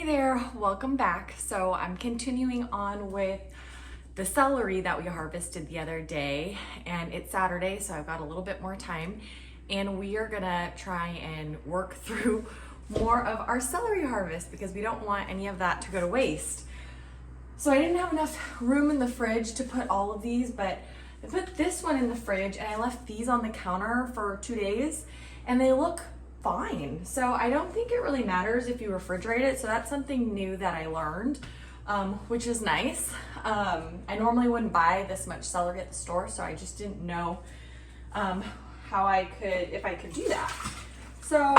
there, welcome back. So I'm continuing on with the celery that we harvested the other day, and it's Saturday, so I've got a little bit more time, and we are gonna try and work through more of our celery harvest because we don't want any of that to go to waste. So I didn't have enough room in the fridge to put all of these, but I put this one in the fridge and I left these on the counter for 2 days and they look fine. So I don't think it really matters if you refrigerate it. So that's something new that I learned, which is nice. I normally wouldn't buy this much celery at the store, so I just didn't know if I could do that. So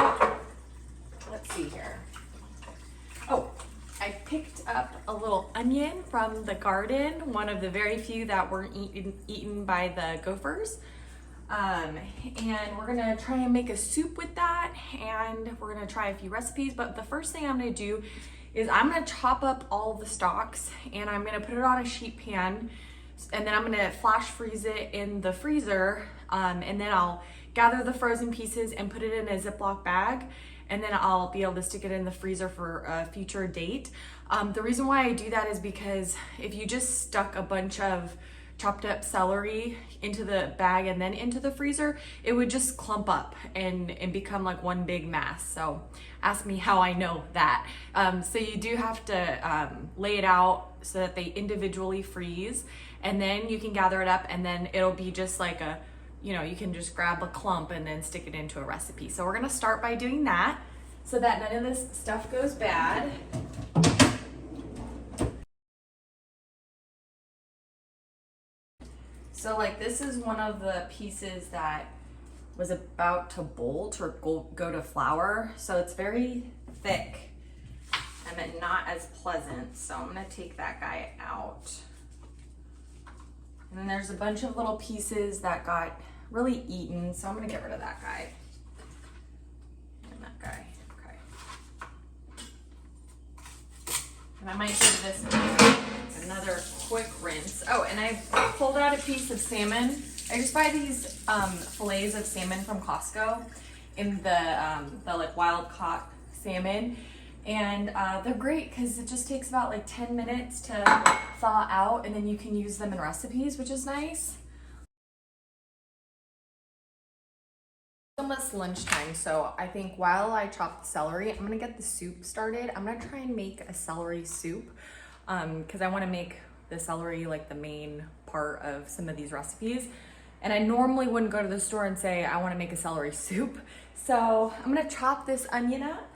let's see here. Oh, I picked up a little onion from the garden, one of the very few that weren't eaten by the gophers. And we're gonna try and make a soup with that, and we're gonna try a few recipes. But the first thing I'm gonna do is I'm gonna chop up all the stalks and I'm gonna put it on a sheet pan, and then I'm gonna flash freeze it in the freezer, and then I'll gather the frozen pieces and put it in a Ziploc bag, and then I'll be able to stick it in the freezer for a future date. The reason why I do that is because if you just stuck a bunch of chopped up celery into the bag and then into the freezer, it would just clump up and become like one big mass. So ask me how I know that. So you do have to lay it out so that they individually freeze, and then you can gather it up, and then it'll be just like you can just grab a clump and then stick it into a recipe. So we're gonna start by doing that so that none of this stuff goes bad. So like this is one of the pieces that was about to bolt or go to flour. So it's very thick and not as pleasant. So I'm gonna take that guy out. And then there's a bunch of little pieces that got really eaten. So I'm gonna get rid of that guy. And that guy, okay. And I might give this another quick rinse. Oh, and I pulled out a piece of salmon. I just buy these fillets of salmon from Costco in the like wild caught salmon, and they're great because it just takes about like 10 minutes to thaw out, and then you can use them in recipes, which is nice. Almost lunchtime, so I think while I chop the celery, I'm gonna get the soup started. I'm gonna try and make a celery soup because I want to make the celery like the main part of some of these recipes. And I normally wouldn't go to the store and say I want to make a celery soup. So I'm gonna chop this onion up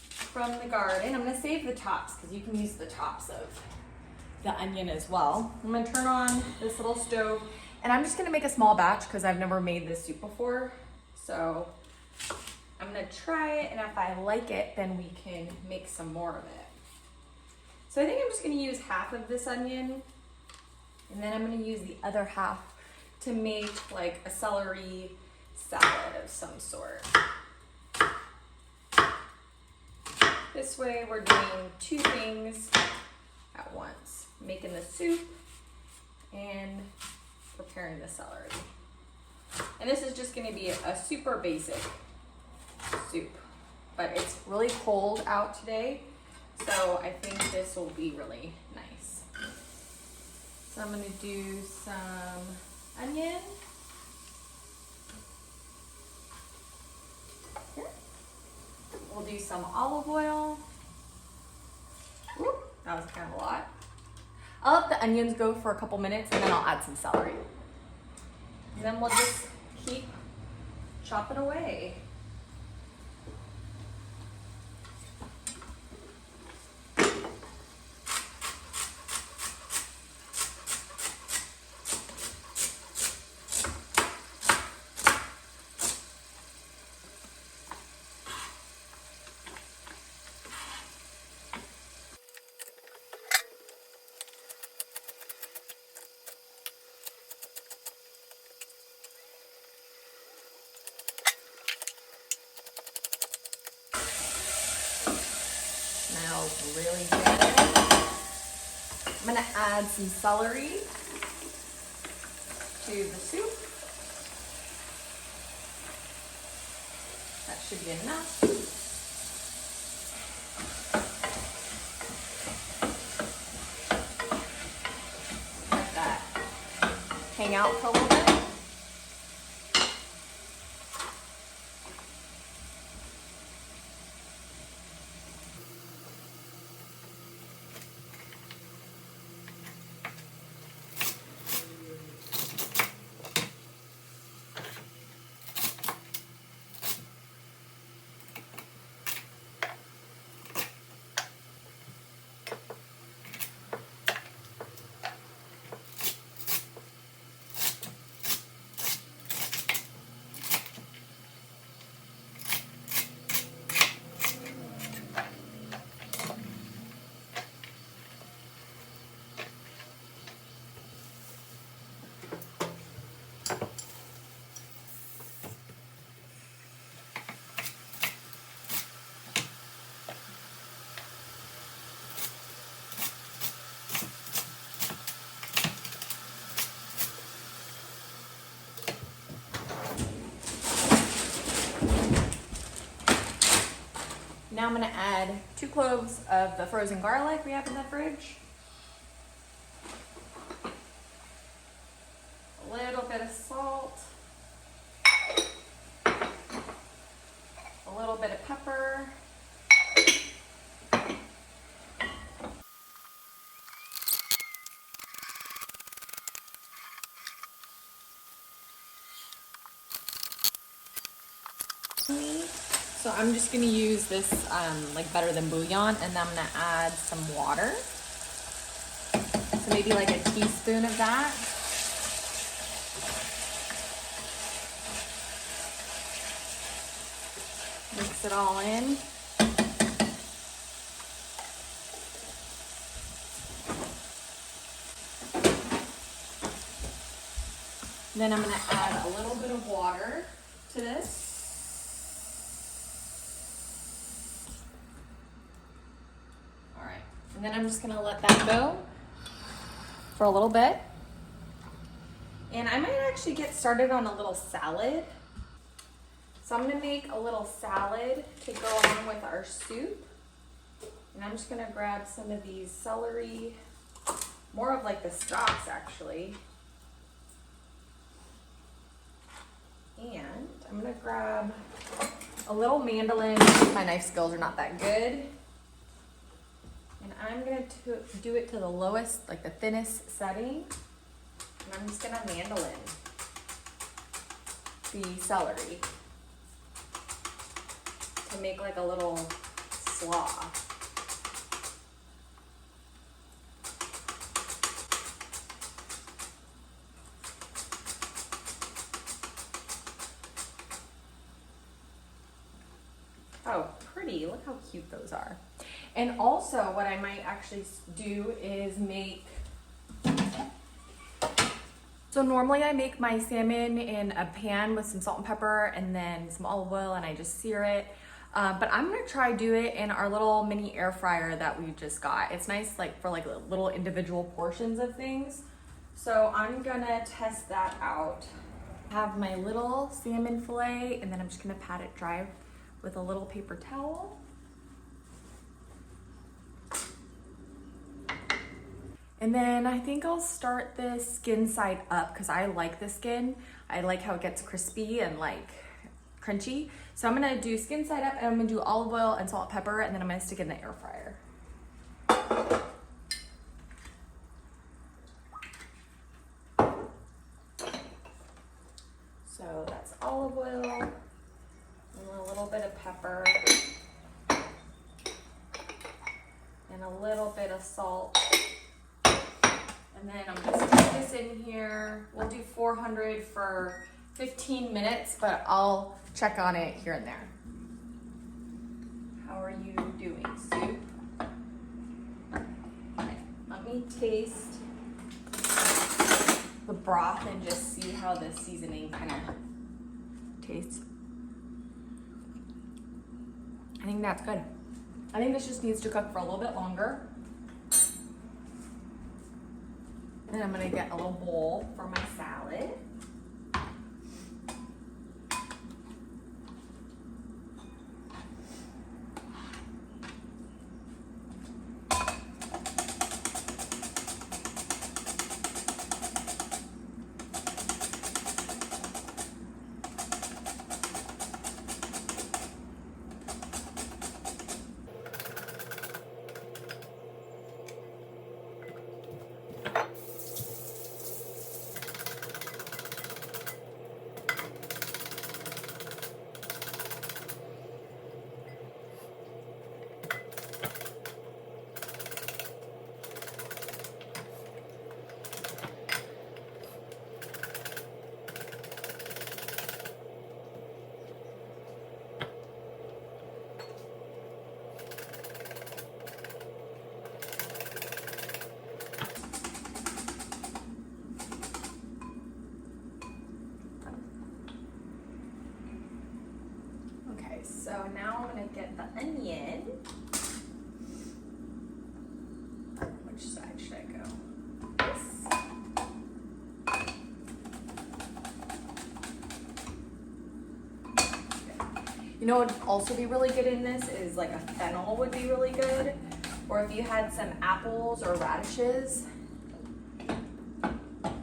from the garden. I'm gonna save the tops because you can use the tops of the onion as well. I'm gonna turn on this little stove, and I'm just gonna make a small batch because I've never made this soup before. So I'm gonna try it, and if I like it, then we can make some more of it. So I think I'm just gonna use half of this onion, and then I'm gonna use the other half to make like a celery salad of some sort. This way we're doing two things at once, making the soup and preparing the celery. And this is just gonna be a super basic soup, but it's really cold out today, so I think this will be really nice. So I'm gonna do some onion. Here. We'll do some olive oil. Whoop, that was kind of a lot. I'll let the onions go for a couple minutes, and then I'll add some celery. And then we'll just keep chopping away. Smells really good. I'm gonna add some celery to the soup. That should be enough. hang out for a little bit. Now I'm gonna add 2 cloves of the frozen garlic we have in the fridge. A little bit of salt. A little bit of pepper. So I'm just gonna use this like better than bouillon, and then I'm gonna add some water. So maybe like a teaspoon of that. Mix it all in. Then I'm gonna add a little bit of water to this. And then I'm just gonna let that go for a little bit. And I might actually get started on a little salad. So I'm gonna make a little salad to go along with our soup. And I'm just gonna grab some of these celery, more of like the stalks actually. And I'm gonna grab a little mandolin. My knife skills are not that good. And I'm going to do it to the lowest, like the thinnest setting. And I'm just going to mandolin the celery to make like a little slaw. Oh, pretty. Look how cute those are. And also what I might actually do is make, so normally I make my salmon in a pan with some salt and pepper and then some olive oil, and I just sear it. But I'm gonna try do it in our little mini air fryer that we just got. It's nice like for like little individual portions of things. So I'm gonna test that out. I have my little salmon fillet, and then I'm just gonna pat it dry with a little paper towel. And then I think I'll start this skin side up because I like the skin. I like how it gets crispy and like crunchy. So I'm gonna do skin side up, and I'm gonna do olive oil and salt, pepper, and then I'm gonna stick it in the air fryer. So that's olive oil and a little bit of pepper and a little bit of salt. And then I'm gonna stick this in here. We'll do 400 for 15 minutes, but I'll check on it here and there. How are you doing, soup? Okay, let me taste the broth and just see how the seasoning kind of tastes. I think that's good. I think this just needs to cook for a little bit longer. And I'm gonna get a little bowl for my salad. now I'm gonna get the onion. Which side should I go? This. You know what would also be really good in this is like a fennel would be really good. Or if you had some apples or radishes.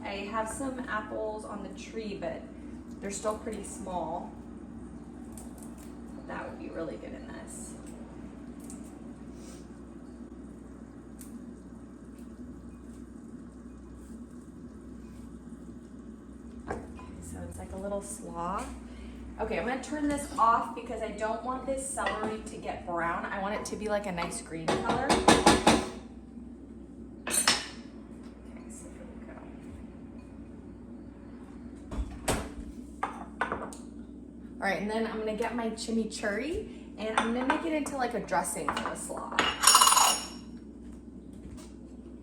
I have some apples on the tree, but they're still pretty small. That would be really good in this. Okay, so it's like a little slaw. Okay, I'm gonna turn this off because I don't want this celery to get brown. I want it to be like a nice green color. Okay, so here we go. All right, and then I'm gonna get my chimichurri and I'm gonna make it into like a dressing for the slaw.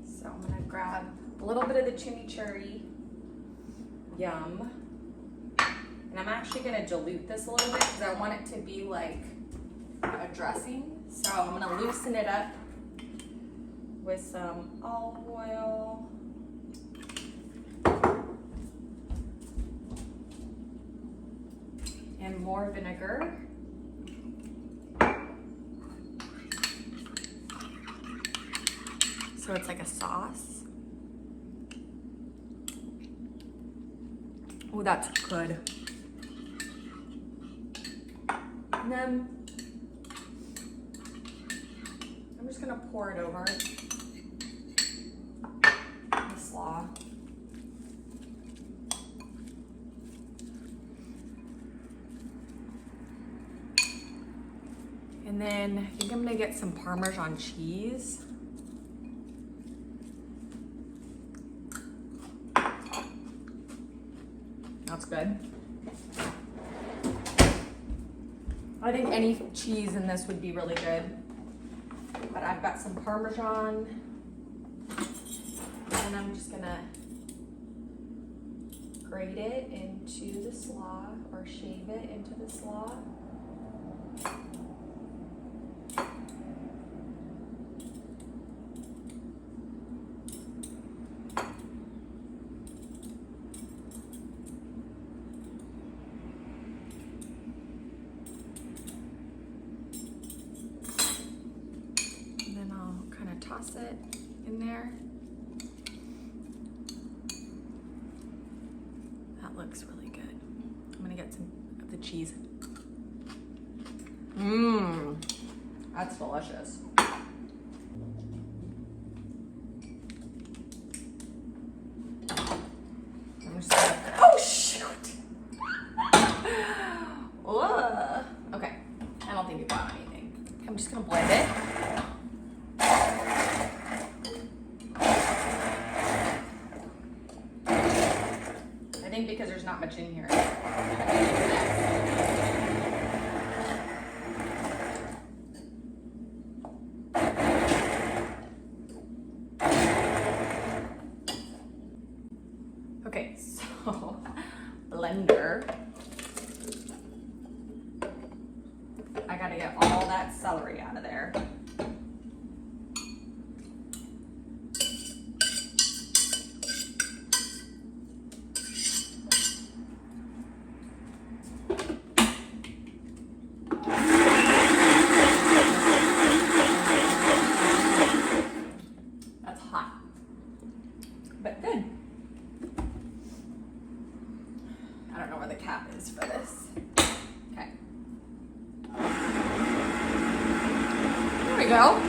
So I'm gonna grab a little bit of the chimichurri. Yum. And I'm actually gonna dilute this a little bit because I want it to be like a dressing. So I'm gonna loosen it up with some olive oil. And more vinegar. So it's like a sauce. Oh, that's good. And then I'm just gonna pour it over the slaw. And then I think I'm gonna get some Parmesan cheese. That's good. I think any cheese in this would be really good. But I've got some Parmesan. And I'm just gonna grate it into the slaw or shave it into the slaw. Toss it in there. That looks really good. I'm gonna get some of the cheese. Mmm, that's delicious. I'm just gonna, oh shoot! Ugh. Okay, I don't think you bought anything. I'm just gonna blend it. Because there's not much in here. Okay, so blender. I gotta get all that celery out of there. But good. I don't know where the cap is for this. Okay. There we go.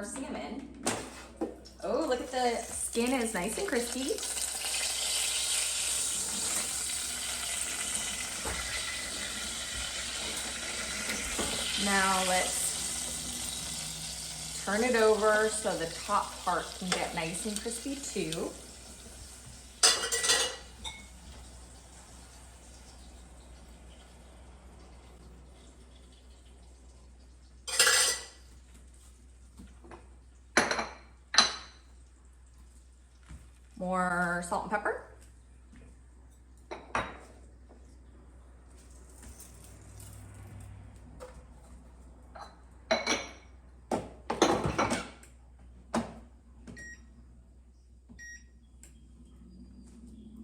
Salmon. Oh, look at the skin is nice and crispy. Now let's turn it over so the top part can get nice and crispy too. More salt and pepper.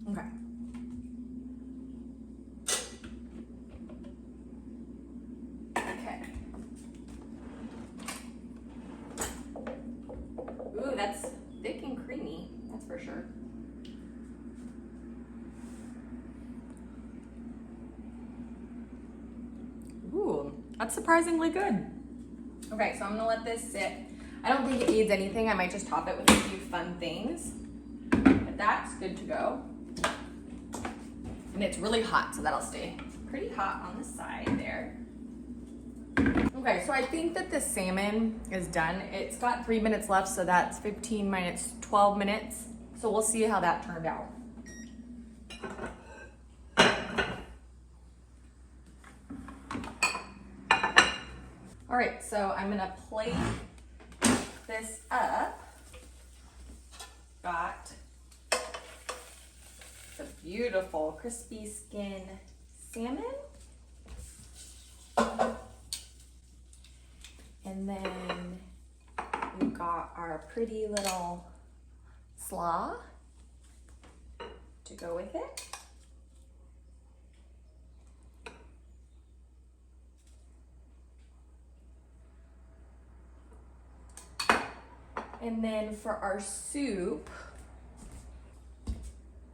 Okay. Okay. Ooh, that's thick and creamy, that's for sure. Ooh, that's surprisingly good. Okay, so I'm gonna let this sit. I don't think it needs anything. I might just top it with a few fun things. But that's good to go. And it's really hot, so that'll stay pretty hot on the side there. Okay, so I think that the salmon is done. It's got 3 minutes left, so that's 15 minutes, 12 minutes. So we'll see how that turned out. All right, so I'm gonna plate this up. Got the beautiful crispy skin salmon. And then we've got our pretty little slaw to go with it. And then for our soup,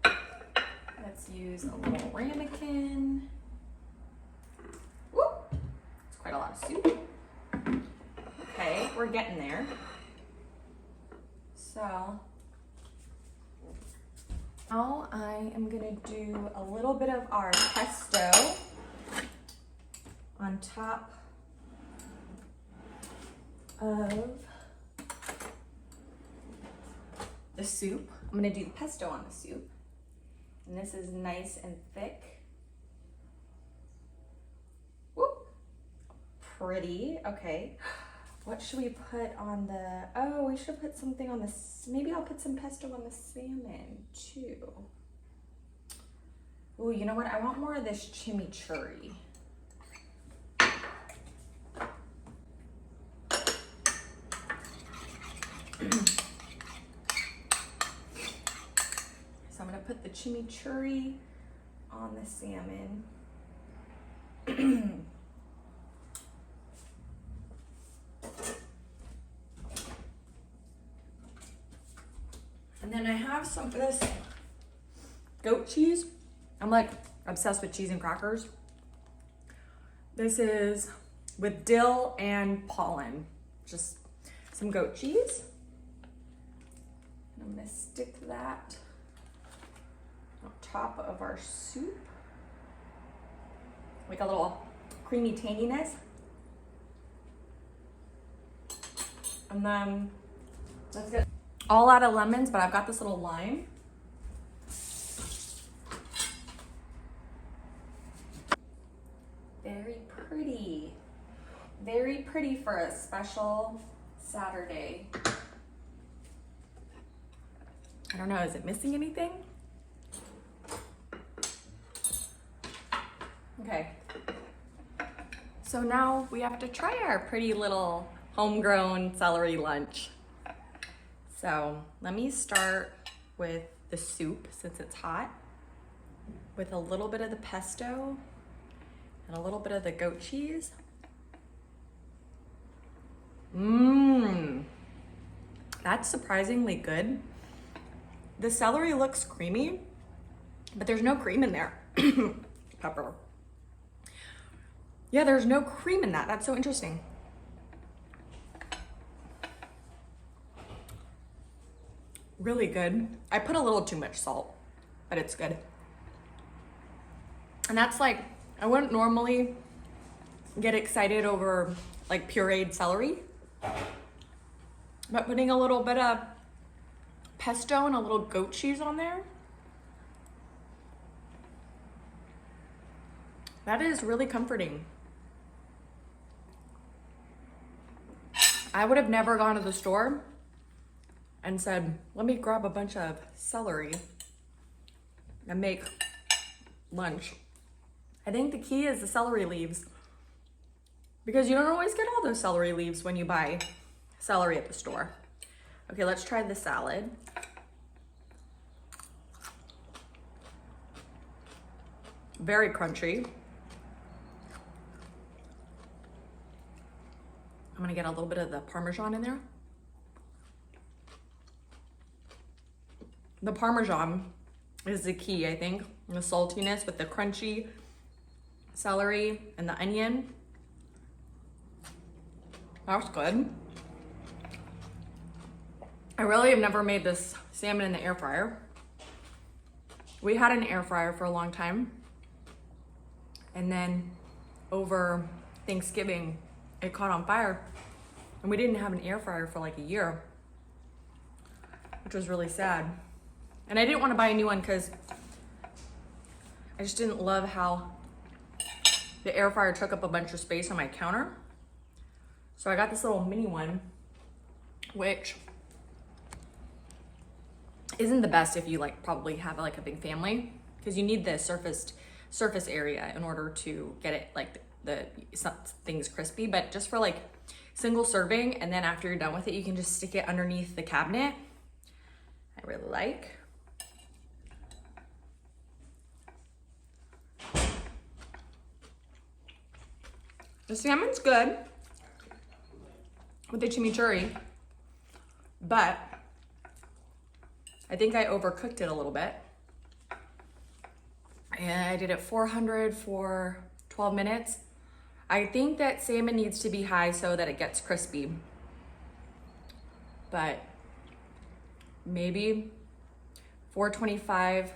let's use a little ramekin. Woo! It's quite a lot of soup. Okay, we're getting there. So now I am gonna do a little bit of our pesto on top of the soup. I'm gonna do the pesto on the soup. And this is nice and thick. Whoop. Pretty, okay. What should we put on the, oh, we should put something on this. Maybe I'll put some pesto on the salmon too. Ooh, you know what? I want more of this chimichurri. So I'm gonna put the chimichurri on the salmon. And then I have some of this goat cheese. I'm like obsessed with cheese and crackers. This is with dill and pollen. Just some goat cheese. And I'm gonna stick that on top of our soup. Like a little creamy tanginess. And then let's get all out of lemons, but I've got this little lime. Very pretty. Very pretty for a special Saturday. I don't know, is it missing anything? Okay. So now we have to try our pretty little homegrown celery lunch. So let me start with the soup since it's hot, with a little bit of the pesto and a little bit of the goat cheese. Mmm, that's surprisingly good. The celery looks creamy, but there's no cream in there. Pepper. Yeah, there's no cream in that. That's so interesting. Really good. I put a little too much salt, but it's good. And that's like, I wouldn't normally get excited over like pureed celery. But putting a little bit of pesto and a little goat cheese on there, that is really comforting. I would have never gone to the store and said, let me grab a bunch of celery and make lunch. I think the key is the celery leaves, because you don't always get all those celery leaves when you buy celery at the store. Okay, let's try the salad. Very crunchy. I'm gonna get a little bit of the parmesan in there. The parmesan is the key, I think. The saltiness with the crunchy celery and the onion. That's good. I really have never made this salmon in the air fryer. We had an air fryer for a long time, and then over Thanksgiving, it caught on fire, and we didn't have an air fryer for like a year, which was really sad. And I didn't want to buy a new one because I just didn't love how the air fryer took up a bunch of space on my counter. So I got this little mini one, which isn't the best if you like probably have like a big family, because you need the surface area in order to get it like the things crispy. But just for like single serving, and then after you're done with it, you can just stick it underneath the cabinet. I really like. The salmon's good with the chimichurri, but I think I overcooked it a little bit. And I did it 400 for 12 minutes. I think that salmon needs to be high so that it gets crispy. But maybe 425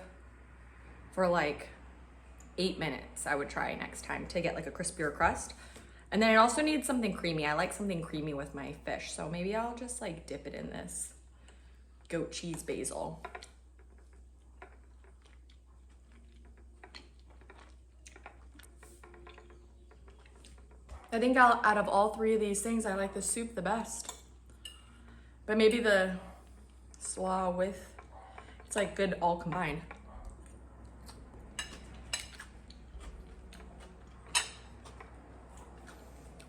for like 8 minutes, I would try next time to get like a crispier crust. And then it also needs something creamy. I like something creamy with my fish. So maybe I'll just like dip it in this goat cheese basil. I think out of all three of these things, I like the soup the best. But maybe the slaw with, it's like good all combined.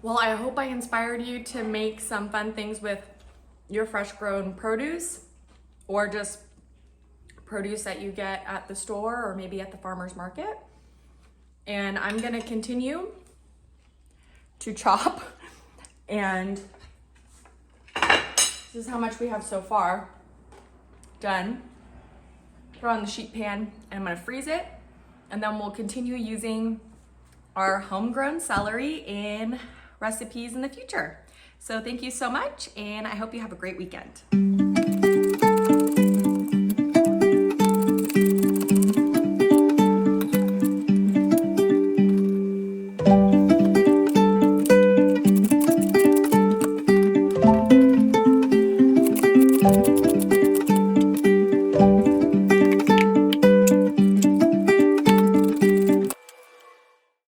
Well, I hope I inspired you to make some fun things with your fresh grown produce, or just produce that you get at the store or maybe at the farmer's market. And I'm gonna continue to chop, and this is how much we have so far done. Throw on the sheet pan, and I'm gonna freeze it, and then we'll continue using our homegrown celery in recipes in the future. So thank you so much, and I hope you have a great weekend.